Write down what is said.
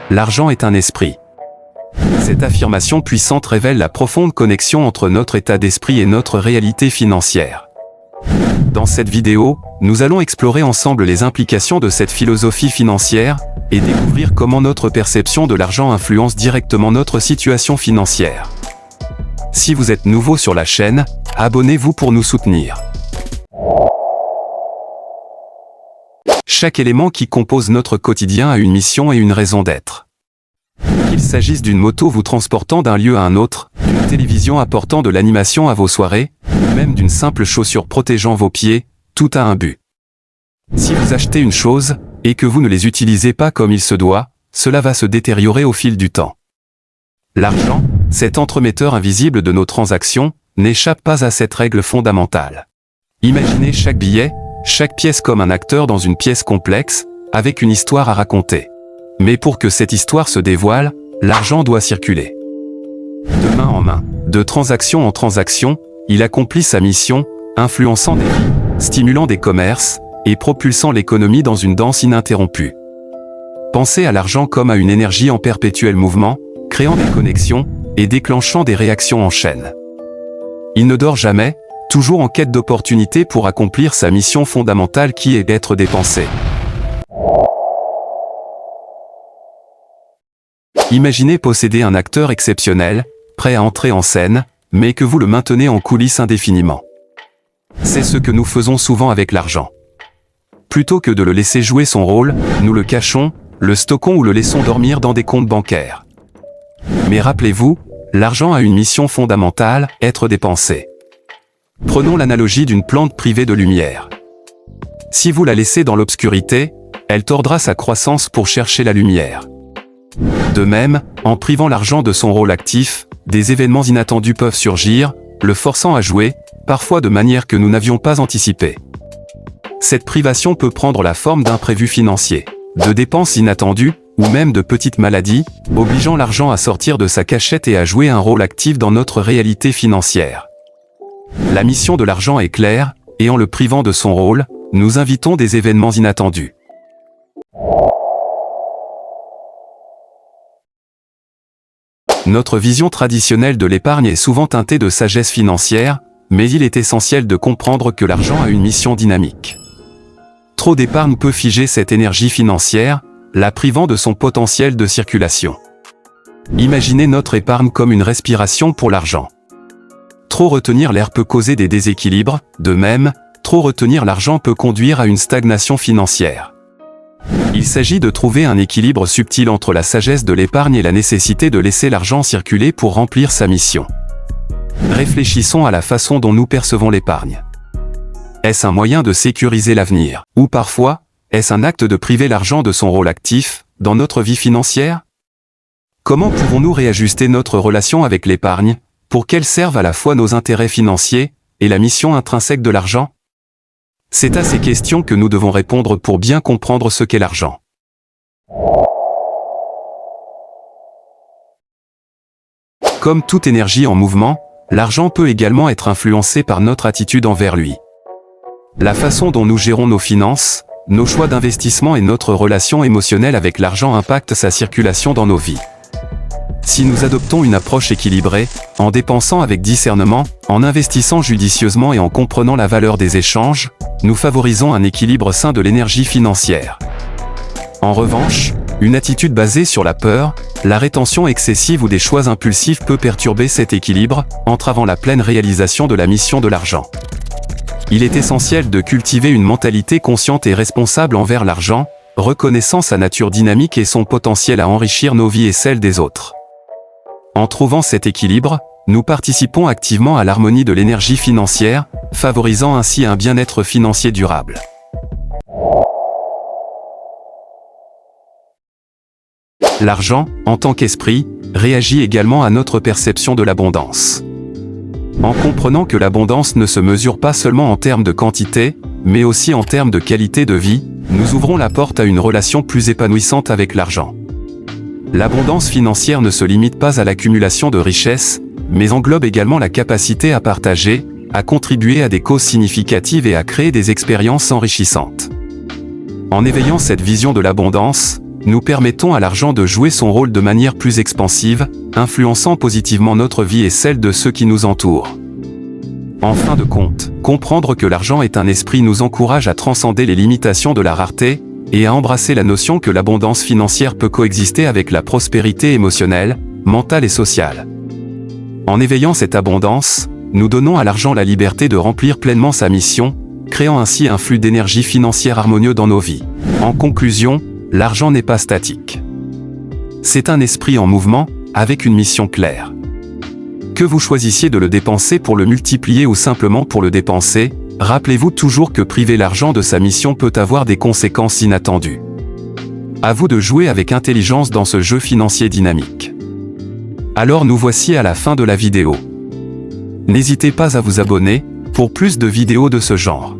l'argent est un esprit. Cette affirmation puissante révèle la profonde connexion entre notre état d'esprit et notre réalité financière. Dans cette vidéo, nous allons explorer ensemble les implications de cette philosophie financière et découvrir comment notre perception de l'argent influence directement notre situation financière. Si vous êtes nouveau sur la chaîne, abonnez-vous pour nous soutenir. Chaque élément qui compose notre quotidien a une mission et une raison d'être. Qu'il s'agisse d'une moto vous transportant d'un lieu à un autre, d'une télévision apportant de l'animation à vos soirées, ou même d'une simple chaussure protégeant vos pieds, tout a un but. Si vous achetez une chose, et que vous ne les utilisez pas comme il se doit, cela va se détériorer au fil du temps. L'argent, cet entremetteur invisible de nos transactions, n'échappe pas à cette règle fondamentale. Imaginez chaque billet, chaque pièce comme un acteur dans une pièce complexe, avec une histoire à raconter. Mais pour que cette histoire se dévoile, l'argent doit circuler. De main en main, de transaction en transaction, il accomplit sa mission, influençant des vies, stimulant des commerces, et propulsant l'économie dans une danse ininterrompue. Pensez à l'argent comme à une énergie en perpétuel mouvement, créant des connexions, et déclenchant des réactions en chaîne. Il ne dort jamais, toujours en quête d'opportunités pour accomplir sa mission fondamentale qui est d'être dépensé. Imaginez posséder un acteur exceptionnel, prêt à entrer en scène, mais que vous le maintenez en coulisses indéfiniment. C'est ce que nous faisons souvent avec l'argent. Plutôt que de le laisser jouer son rôle, nous le cachons, le stockons ou le laissons dormir dans des comptes bancaires. Mais rappelez-vous, l'argent a une mission fondamentale, être dépensé. Prenons l'analogie d'une plante privée de lumière. Si vous la laissez dans l'obscurité, elle tordra sa croissance pour chercher la lumière. De même, en privant l'argent de son rôle actif, des événements inattendus peuvent surgir, le forçant à jouer, parfois de manière que nous n'avions pas anticipée. Cette privation peut prendre la forme d'imprévus financiers, de dépenses inattendues, ou même de petites maladies, obligeant l'argent à sortir de sa cachette et à jouer un rôle actif dans notre réalité financière. La mission de l'argent est claire, et en le privant de son rôle, nous invitons des événements inattendus. Notre vision traditionnelle de l'épargne est souvent teintée de sagesse financière, mais il est essentiel de comprendre que l'argent a une mission dynamique. Trop d'épargne peut figer cette énergie financière, la privant de son potentiel de circulation. Imaginez notre épargne comme une respiration pour l'argent. Trop retenir l'air peut causer des déséquilibres, de même, trop retenir l'argent peut conduire à une stagnation financière. Il s'agit de trouver un équilibre subtil entre la sagesse de l'épargne et la nécessité de laisser l'argent circuler pour remplir sa mission. Réfléchissons à la façon dont nous percevons l'épargne. Est-ce un moyen de sécuriser l'avenir? Ou parfois, est-ce un acte de priver l'argent de son rôle actif, dans notre vie financière? Comment pouvons-nous réajuster notre relation avec l'épargne, pour qu'elle serve à la fois nos intérêts financiers, et la mission intrinsèque de l'argent? C'est à ces questions que nous devons répondre pour bien comprendre ce qu'est l'argent. Comme toute énergie en mouvement, l'argent peut également être influencé par notre attitude envers lui. La façon dont nous gérons nos finances, nos choix d'investissement et notre relation émotionnelle avec l'argent impactent sa circulation dans nos vies. Si nous adoptons une approche équilibrée, en dépensant avec discernement, en investissant judicieusement et en comprenant la valeur des échanges, nous favorisons un équilibre sain de l'énergie financière. En revanche, une attitude basée sur la peur, la rétention excessive ou des choix impulsifs peut perturber cet équilibre, entravant la pleine réalisation de la mission de l'argent. Il est essentiel de cultiver une mentalité consciente et responsable envers l'argent, reconnaissant sa nature dynamique et son potentiel à enrichir nos vies et celles des autres. En trouvant cet équilibre, nous participons activement à l'harmonie de l'énergie financière, favorisant ainsi un bien-être financier durable. L'argent, en tant qu'esprit, réagit également à notre perception de l'abondance. En comprenant que l'abondance ne se mesure pas seulement en termes de quantité, mais aussi en termes de qualité de vie, nous ouvrons la porte à une relation plus épanouissante avec l'argent. L'abondance financière ne se limite pas à l'accumulation de richesses, mais englobe également la capacité à partager, à contribuer à des causes significatives et à créer des expériences enrichissantes. En éveillant cette vision de l'abondance, nous permettons à l'argent de jouer son rôle de manière plus expansive, influençant positivement notre vie et celle de ceux qui nous entourent. En fin de compte, comprendre que l'argent est un esprit nous encourage à transcender les limitations de la rareté, et à embrasser la notion que l'abondance financière peut coexister avec la prospérité émotionnelle, mentale et sociale. En éveillant cette abondance, nous donnons à l'argent la liberté de remplir pleinement sa mission, créant ainsi un flux d'énergie financière harmonieux dans nos vies. En conclusion, l'argent n'est pas statique. C'est un esprit en mouvement, avec une mission claire. Que vous choisissiez de le dépenser pour le multiplier ou simplement pour le dépenser, rappelez-vous toujours que priver l'argent de sa mission peut avoir des conséquences inattendues. À vous de jouer avec intelligence dans ce jeu financier dynamique. Alors nous voici à la fin de la vidéo. N'hésitez pas à vous abonner, pour plus de vidéos de ce genre.